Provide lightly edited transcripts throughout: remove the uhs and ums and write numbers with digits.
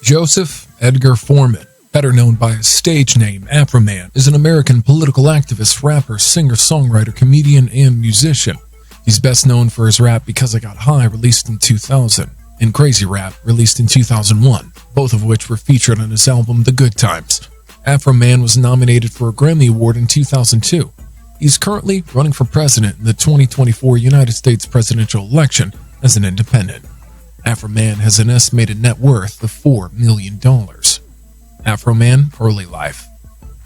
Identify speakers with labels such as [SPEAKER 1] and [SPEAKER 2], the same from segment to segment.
[SPEAKER 1] Joseph Edgar Foreman, better known by his stage name Afroman, is an American political activist, rapper, singer, songwriter, comedian, and musician. He's best known for his rap Because I Got High, released in 2000, and Crazy Rap, released in 2001, both of which were featured on his album The Good Times. Afroman was nominated for a Grammy Award in 2002. He's currently running for president in the 2024 United States presidential election as an independent. Afroman has an estimated net worth of $4 million. Afroman early life.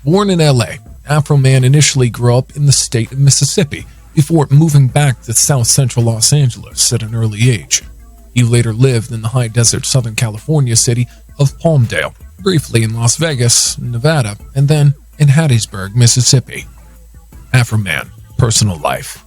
[SPEAKER 1] Born in LA, Afroman initially grew up in the state of Mississippi before moving back to South Central Los Angeles at an early age. He later lived in the high desert Southern California city of Palmdale, briefly in Las Vegas, Nevada, and then in Hattiesburg, Mississippi. Afroman personal life.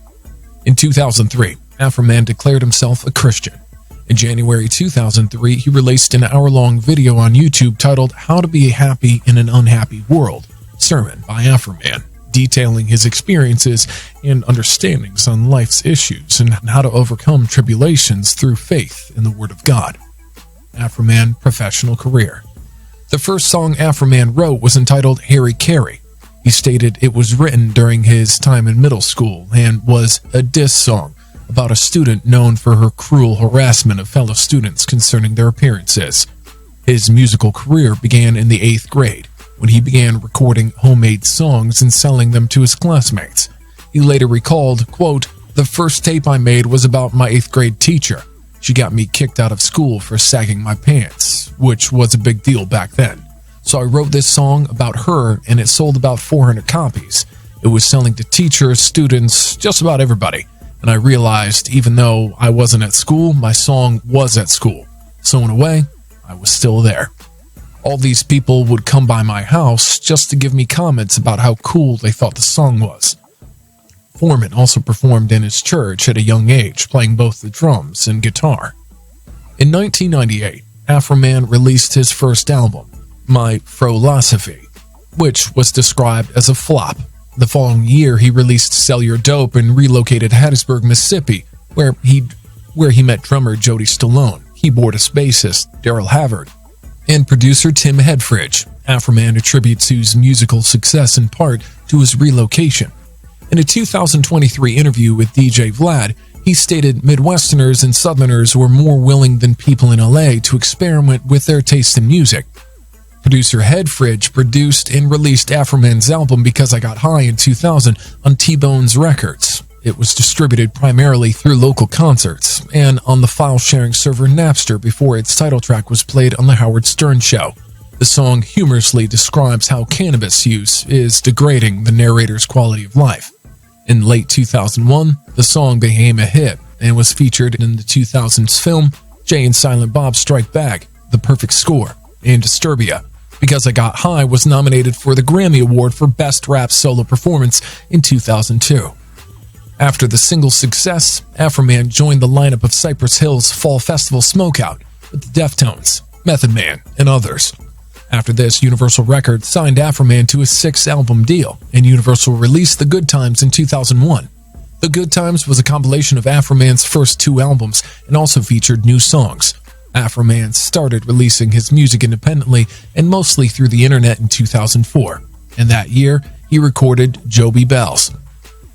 [SPEAKER 1] In 2003, Afroman declared himself a Christian. In January 2003, he released an hour-long video on YouTube titled How to Be Happy in an Unhappy World, Sermon by Afroman, detailing his experiences and understandings on life's issues and how to overcome tribulations through faith in the Word of God. Afroman professional career. The first song Afroman wrote was entitled Harry Carey. He stated it was written during his time in middle school and was a diss song about a student known for her cruel harassment of fellow students concerning their appearances. His musical career began in the 8th grade, when he began recording homemade songs and selling them to his classmates. He later recalled, quote, "The first tape I made was about my 8th grade teacher. She got me kicked out of school for sagging my pants, which was a big deal back then. So I wrote this song about her, and it sold about 400 copies. It was selling to teachers, students, just about everybody. And I realized even though I wasn't at school, my song was at school. So in a way, I was still there. All these people would come by my house just to give me comments about how cool they thought the song was." Foreman also performed in his church at a young age, playing both the drums and guitar. In 1998, Afroman released his first album, My Philosophy, which was described as a flop. The following year, he released Sell Your Dope and relocated to Hattiesburg, Mississippi, where he met drummer Jody Stallone, keyboardist bassist Daryl Havard, and producer Tim Hedfridge. Afroman attributes his musical success in part to his relocation. In a 2023 interview with DJ Vlad, he stated Midwesterners and Southerners were more willing than people in LA to experiment with their taste in music. Producer Hedfridge produced and released Afroman's album Because I Got High in 2000 on T-Bone's Records. It was distributed primarily through local concerts and on the file-sharing server Napster before its title track was played on The Howard Stern Show. The song humorously describes how cannabis use is degrading the narrator's quality of life. In late 2001, the song became a hit and was featured in the 2000s film Jay and Silent Bob Strike Back, The Perfect Score, and Disturbia. Because I Got High was nominated for the Grammy Award for Best Rap Solo Performance in 2002. After the single's success, Afroman joined the lineup of Cypress Hill's Fall Festival Smokeout with the Deftones, Method Man, and others. After this, Universal Records signed Afroman to a 6-album deal, and Universal released The Good Times in 2001. The Good Times was a compilation of Afroman's first 2 albums and also featured new songs. Afroman started releasing his music independently and mostly through the internet in 2004, and that year he recorded Joby Bells,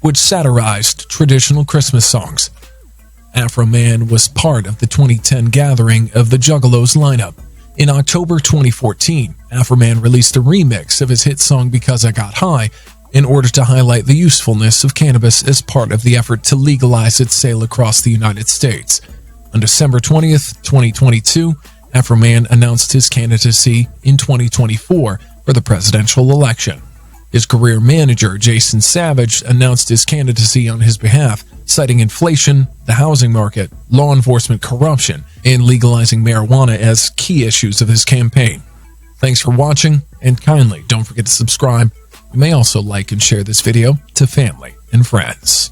[SPEAKER 1] which satirized traditional Christmas songs. Afroman was part of the 2010 gathering of the Juggalos lineup. In October 2014, Afroman released a remix of his hit song Because I Got High in order to highlight the usefulness of cannabis as part of the effort to legalize its sale across the United States. On December 20th, 2022, Afroman announced his candidacy in 2024 for the presidential election. His career manager, Jason Savage, announced his candidacy on his behalf, citing inflation, the housing market, law enforcement corruption, and legalizing marijuana as key issues of his campaign. Thanks for watching, and kindly don't forget to subscribe. You may also like and share this video to family and friends.